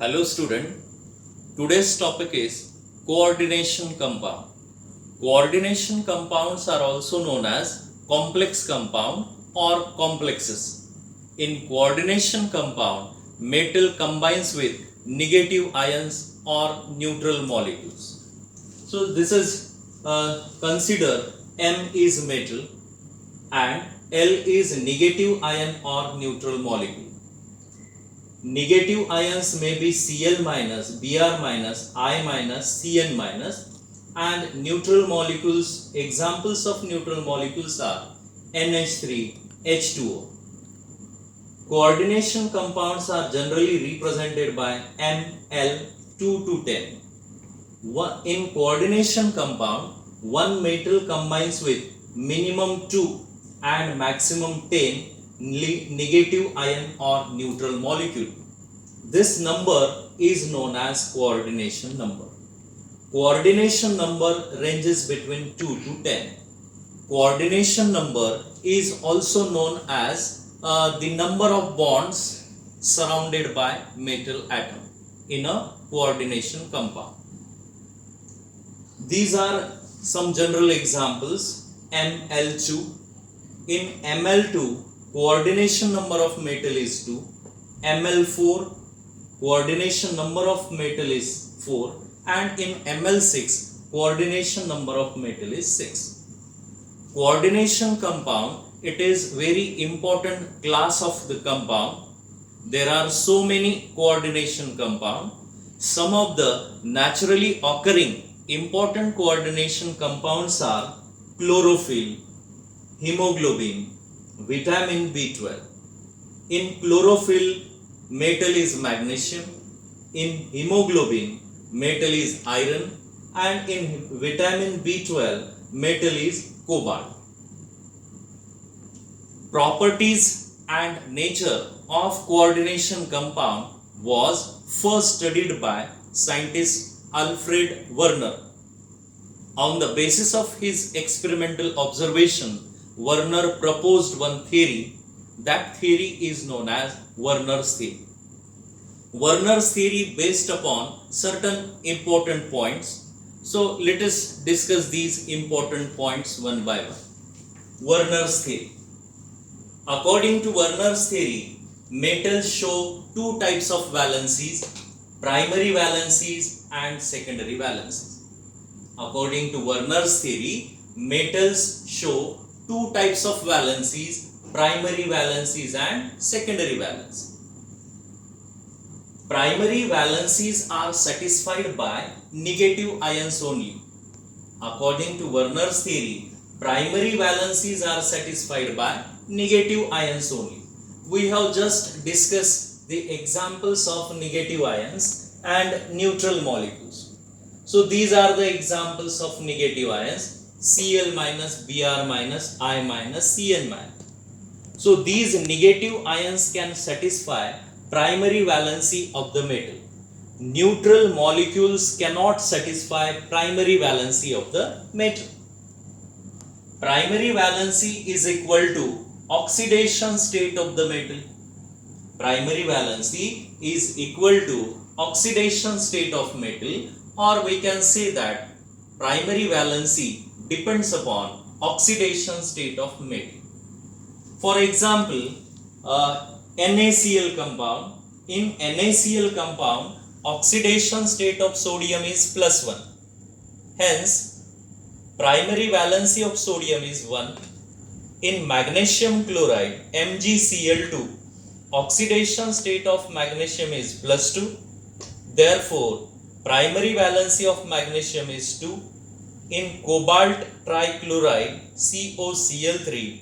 Hello student, today's topic is coordination compound. Coordination compounds are also known as complex compound or complexes. In coordination compound, metal combines with negative ions or neutral molecules. So this is consider M is metal and L is negative ion or neutral molecule. Negative ions may be Cl minus, Br minus, I minus, Cn minus, and neutral molecules, examples of neutral molecules are NH3, H2O. Coordination compounds are generally represented by Ml 2 to 10. In coordination compound, one metal combines with minimum 2 and maximum 10 negative ion or neutral molecule. This number is known as coordination number. Coordination number ranges between 2 to 10. Coordination number is also known as the number of bonds surrounded by metal atom in a coordination compound. These are some general examples. Ml2. In Ml2, coordination number of metal is 2. Ml4, coordination number of metal is 4. And in Ml6, coordination number of metal is 6. Coordination compound, it is very important class of the compound. There are so many coordination compound. Some of the naturally occurring important coordination compounds are chlorophyll, hemoglobin, vitamin B12. In chlorophyll, metal is magnesium. In hemoglobin, metal is iron. And in vitamin B12, metal is cobalt. Properties and nature of coordination compound was first studied by scientist Alfred Werner. On the basis of his experimental observation, Werner proposed one theory. That theory is known as Werner's theory. Werner's theory based upon certain important points. So let us discuss these important points one by one. Werner's theory. According to Werner's theory, metals show two types of valencies, primary valencies and secondary valencies. According to Werner's theory, metals show two types of valencies, primary valencies and secondary valencies. Primary valencies are satisfied by negative ions only. According to Werner's theory, primary valencies are satisfied by negative ions only. We have just discussed the examples of negative ions and neutral molecules. So these are the examples of negative ions: Cl minus, Br minus, I minus, Cn minus. So these negative ions can satisfy primary valency of the metal. Neutral molecules cannot satisfy primary valency of the metal. Primary valency is equal to oxidation state of the metal. Primary valency is equal to oxidation state of metal, or we can say that primary valency depends upon oxidation state of metal. For example, NaCl compound. In NaCl compound, oxidation state of sodium is +1. Hence, primary valency of sodium is 1. In magnesium chloride, MgCl2, oxidation state of magnesium is +2. Therefore, primary valency of magnesium is 2. In cobalt trichloride, COCl3,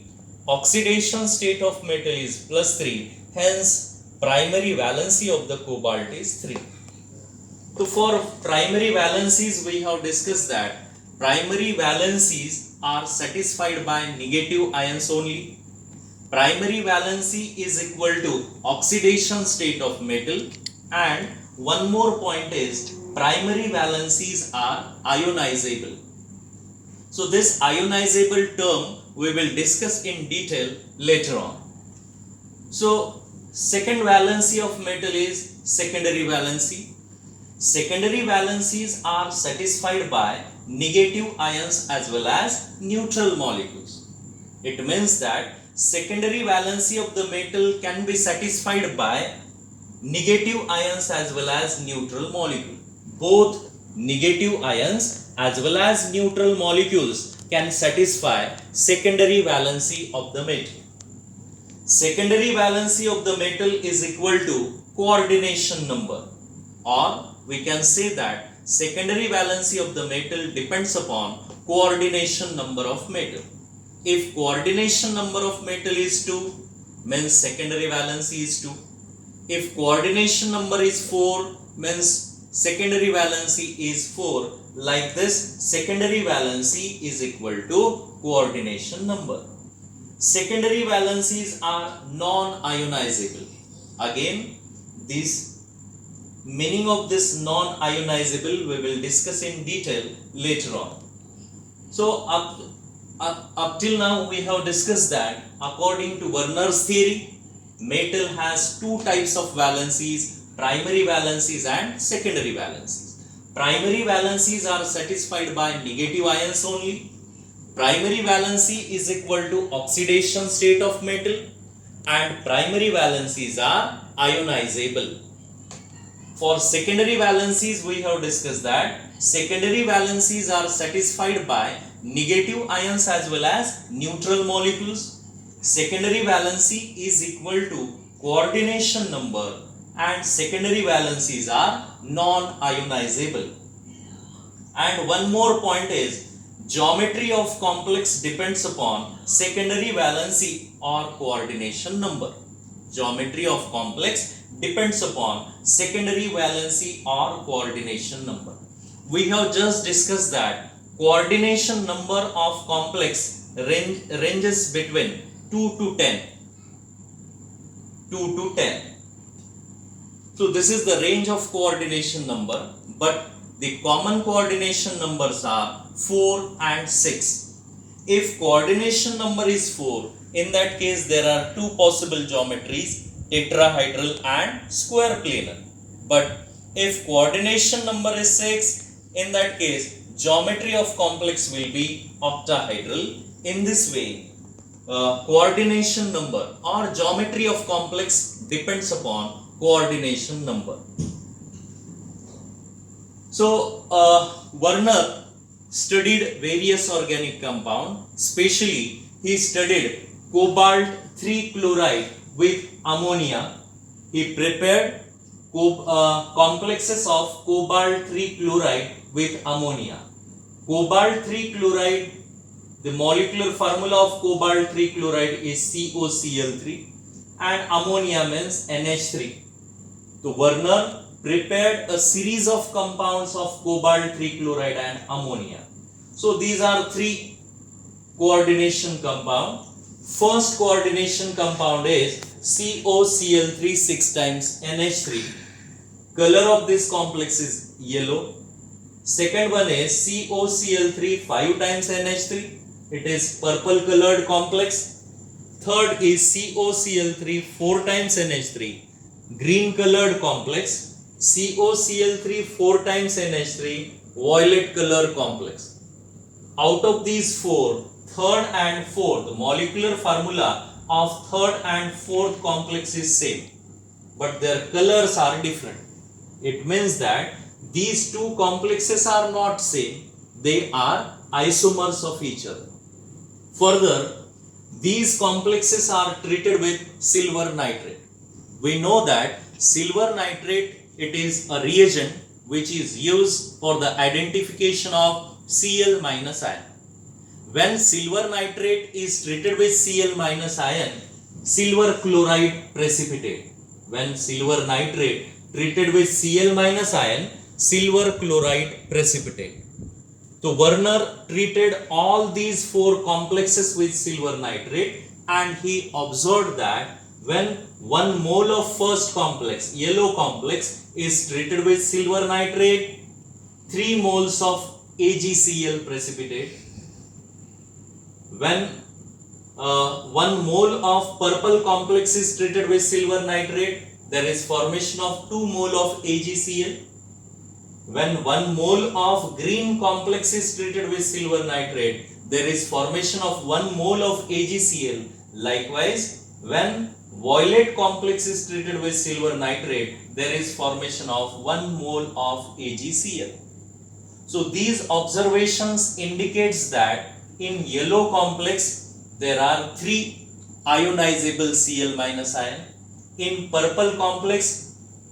oxidation state of metal is +3. Hence, primary valency of the cobalt is 3. So for primary valencies, we have discussed that primary valencies are satisfied by negative ions only. Primary valency is equal to oxidation state of metal, and one more point is primary valencies are ionizable. So this ionizable term we will discuss in detail later on. So second valency of metal is secondary valency. Secondary valencies are satisfied by negative ions as well as neutral molecules. It means that secondary valency of the metal can be satisfied by negative ions as well as neutral molecule. Both negative ions as well as neutral molecules can satisfy secondary valency of the metal. Secondary valency of the metal is equal to coordination number, or we can say that secondary valency of the metal depends upon coordination number of metal. If coordination number of metal is 2, means secondary valency is 2. If coordination number is 4, means secondary valency is 4. Like this, secondary valency is equal to coordination number. Secondary valencies are non-ionizable. Again, this meaning of this non-ionizable we will discuss in detail later on. So up till now we have discussed that according to Werner's theory, metal has two types of valencies, primary valencies and secondary valencies. Primary valencies are satisfied by negative ions only. Primary valency is equal to oxidation state of metal, and primary valencies are ionizable. For secondary valencies we have discussed that secondary valencies are satisfied by negative ions as well as neutral molecules. Secondary valency is equal to coordination number, and secondary valencies are non-ionizable. And one more point is geometry of complex depends upon secondary valency or coordination number. Geometry of complex depends upon secondary valency or coordination number. We have just discussed that coordination number of complex ranges between 2 to 10. 2 to 10. So this is the range of coordination number, but the common coordination numbers are 4 and 6. If coordination number is 4, in that case there are two possible geometries, tetrahedral and square planar. But if coordination number is 6, in that case geometry of complex will be octahedral. In this way, coordination number or geometry of complex depends upon coordination number. So Werner studied various organic compounds, especially he studied cobalt 3 chloride with ammonia. He prepared complexes of cobalt 3 chloride with ammonia. Cobalt 3 chloride, the molecular formula of cobalt 3 chloride is COCl3 and ammonia means NH3. So Werner prepared a series of compounds of cobalt 3 chloride and ammonia. So these are three coordination compound. First coordination compound is COCl3 6 times NH3. Color of this complex is yellow. Second one is COCl3 5 times NH3. It is purple colored complex. Third is COCl3 4 times NH3. Green colored complex. COCl3 4 times NH3, violet color complex. Out of these four, third and fourth, molecular formula of third and fourth complex is same, but their colors are different. It means that these two complexes are not same, they are isomers of each other. Further, these complexes are treated with silver nitrate. We know that silver nitrate, it is a reagent which is used for the identification of Cl minus ion. When silver nitrate is treated with Cl minus ion, silver chloride precipitate. When silver nitrate treated with Cl minus ion, silver chloride precipitate. So Werner treated all these four complexes with silver nitrate, and he observed that when 1 mole of first complex, yellow complex, is treated with silver nitrate, 3 moles of AgCl precipitate. When 1 mole of purple complex is treated with silver nitrate, there is formation of 2 mole of AgCl. When 1 mole of green complex is treated with silver nitrate, there is formation of 1 mole of AgCl. Likewise, when violet complex is treated with silver nitrate, there is formation of 1 mole of AgCl. So these observations indicates that in yellow complex there are 3 ionizable Cl minus ion. In purple complex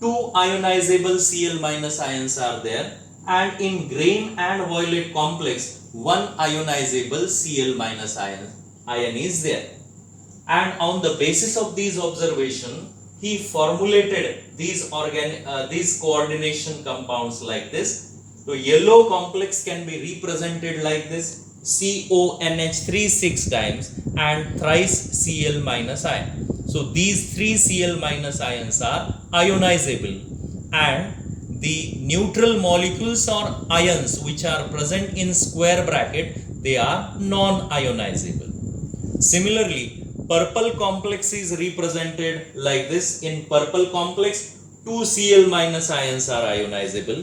2 ionizable Cl minus ions are there, and in green and violet complex 1 ionizable Cl minus ion is there. And on the basis of these observation, he formulated these coordination compounds like this. So yellow complex can be represented like this: CONH3 6 times and thrice Cl minus ion. So these 3 Cl minus ions are ionizable, and the neutral molecules or ions which are present in square bracket, they are non-ionizable. Similarly, purple complex is represented like this. In purple complex 2 Cl minus ions are ionizable.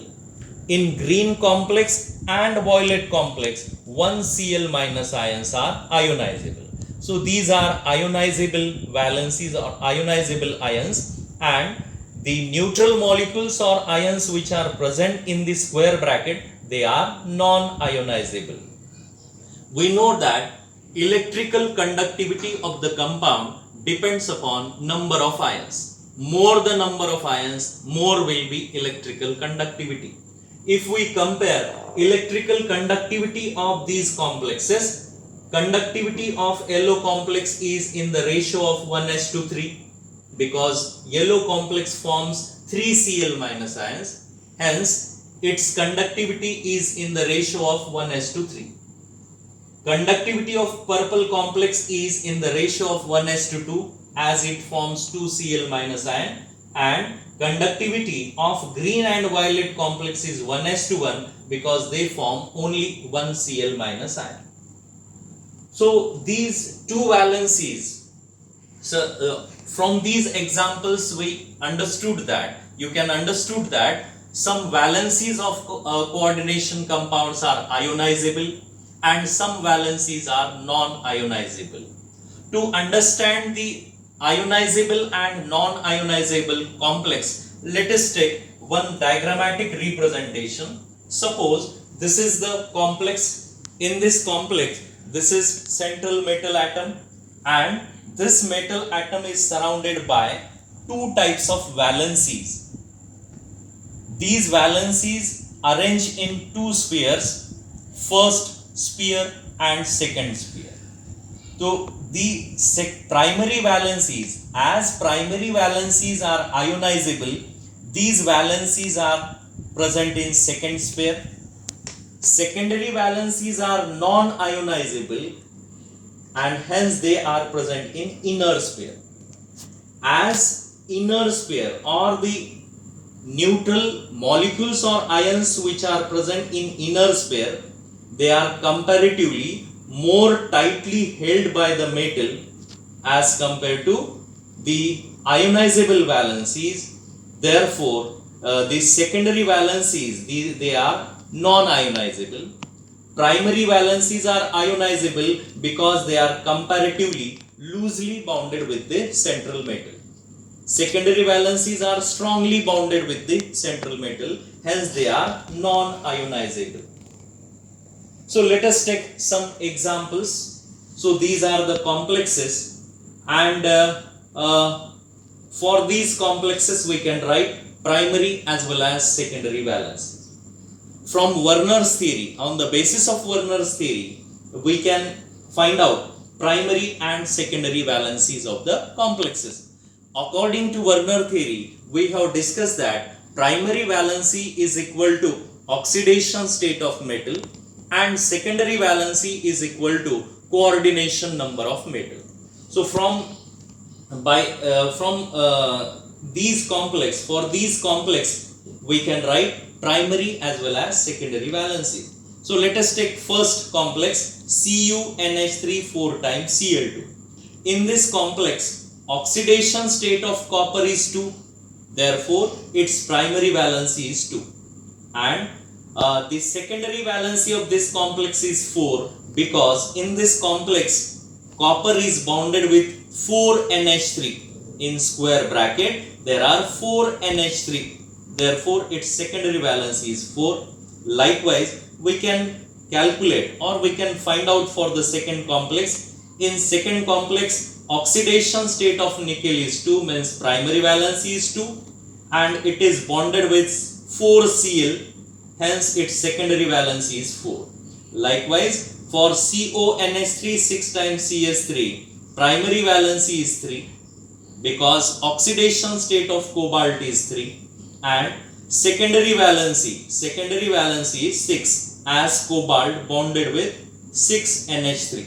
In green complex and violet complex 1 Cl minus ions are ionizable. So these are ionizable valencies or ionizable ions, and the neutral molecules or ions which are present in the square bracket, they are non-ionizable. We know that electrical conductivity of the compound depends upon number of ions. More the number of ions, more will be electrical conductivity. If we compare electrical conductivity of these complexes, conductivity of yellow complex is in the ratio of 1:3, because yellow complex forms 3 Cl minus ions, hence its conductivity is in the ratio of 1:3. Conductivity of purple complex is in the ratio of 1:2, as it forms 2 Cl minus ion, and conductivity of green and violet complex is 1:1, because they form only 1 Cl minus ion. So these two valencies, from these examples we understood that, you can understood that some valencies of coordination compounds are ionizable and some valencies are non-ionizable. To understand the ionizable and non-ionizable complex, let us take one diagrammatic representation. Suppose this is the complex. In this complex, this is central metal atom, and this metal atom is surrounded by two types of valencies. These valencies arrange in two spheres, first sphere and second sphere. So the primary valencies, as primary valencies are ionizable, these valencies are present in second sphere. Secondary valencies are non-ionizable and hence they are present in inner sphere. As inner sphere or the neutral molecules or ions which are present in inner sphere, they are comparatively more tightly held by the metal as compared to the ionizable valencies. Therefore, the secondary valencies, they are non-ionizable. Primary valencies are ionizable because they are comparatively loosely bounded with the central metal. Secondary valencies are strongly bounded with the central metal, hence they are non-ionizable. So let us take some examples. So these are the complexes, and for these complexes we can write primary as well as secondary valencies. From Werner's theory, on the basis of Werner's theory, we can find out primary and secondary valencies of the complexes. According to Werner theory, we have discussed that primary valency is equal to oxidation state of metal and secondary valency is equal to coordination number of metal. So for these complex we can write primary as well as secondary valency. So let us take first complex CuNH3 4 times Cl2. In this complex, oxidation state of copper is 2 Therefore, its primary valency is 2. And the secondary valency of this complex is 4 because in this complex, copper is bonded with 4 NH3. In square bracket, there are 4 NH3. Therefore, its secondary valency is 4. Likewise, we can calculate or we can find out for the second complex. In second complex, oxidation state of nickel is 2, means primary valency is 2, and it is bonded with 4 Cl, hence its secondary valency is 4. Likewise, for CONH3 6 times CS3, primary valency is 3 because oxidation state of cobalt is 3, and secondary valency is 6 as cobalt bonded with 6 NH3.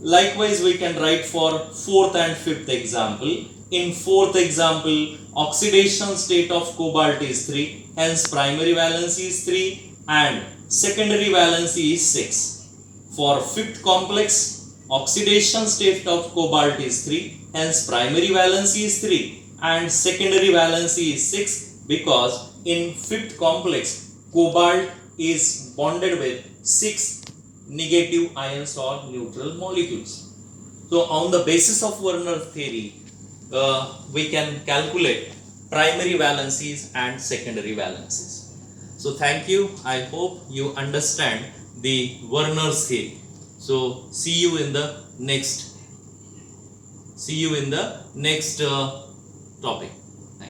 Likewise, we can write for fourth and fifth example. In fourth example, oxidation state of cobalt is 3, hence primary valency is 3 and secondary valency is 6. For fifth complex, oxidation state of cobalt is 3, hence primary valency is 3 and secondary valency is 6 because in fifth complex, cobalt is bonded with 6 negative ions or neutral molecules. So on the basis of Werner's theory, we can calculate primary valencies and secondary valencies. So thank you. I hope you understand the Werner's theory. So see you in the next topic.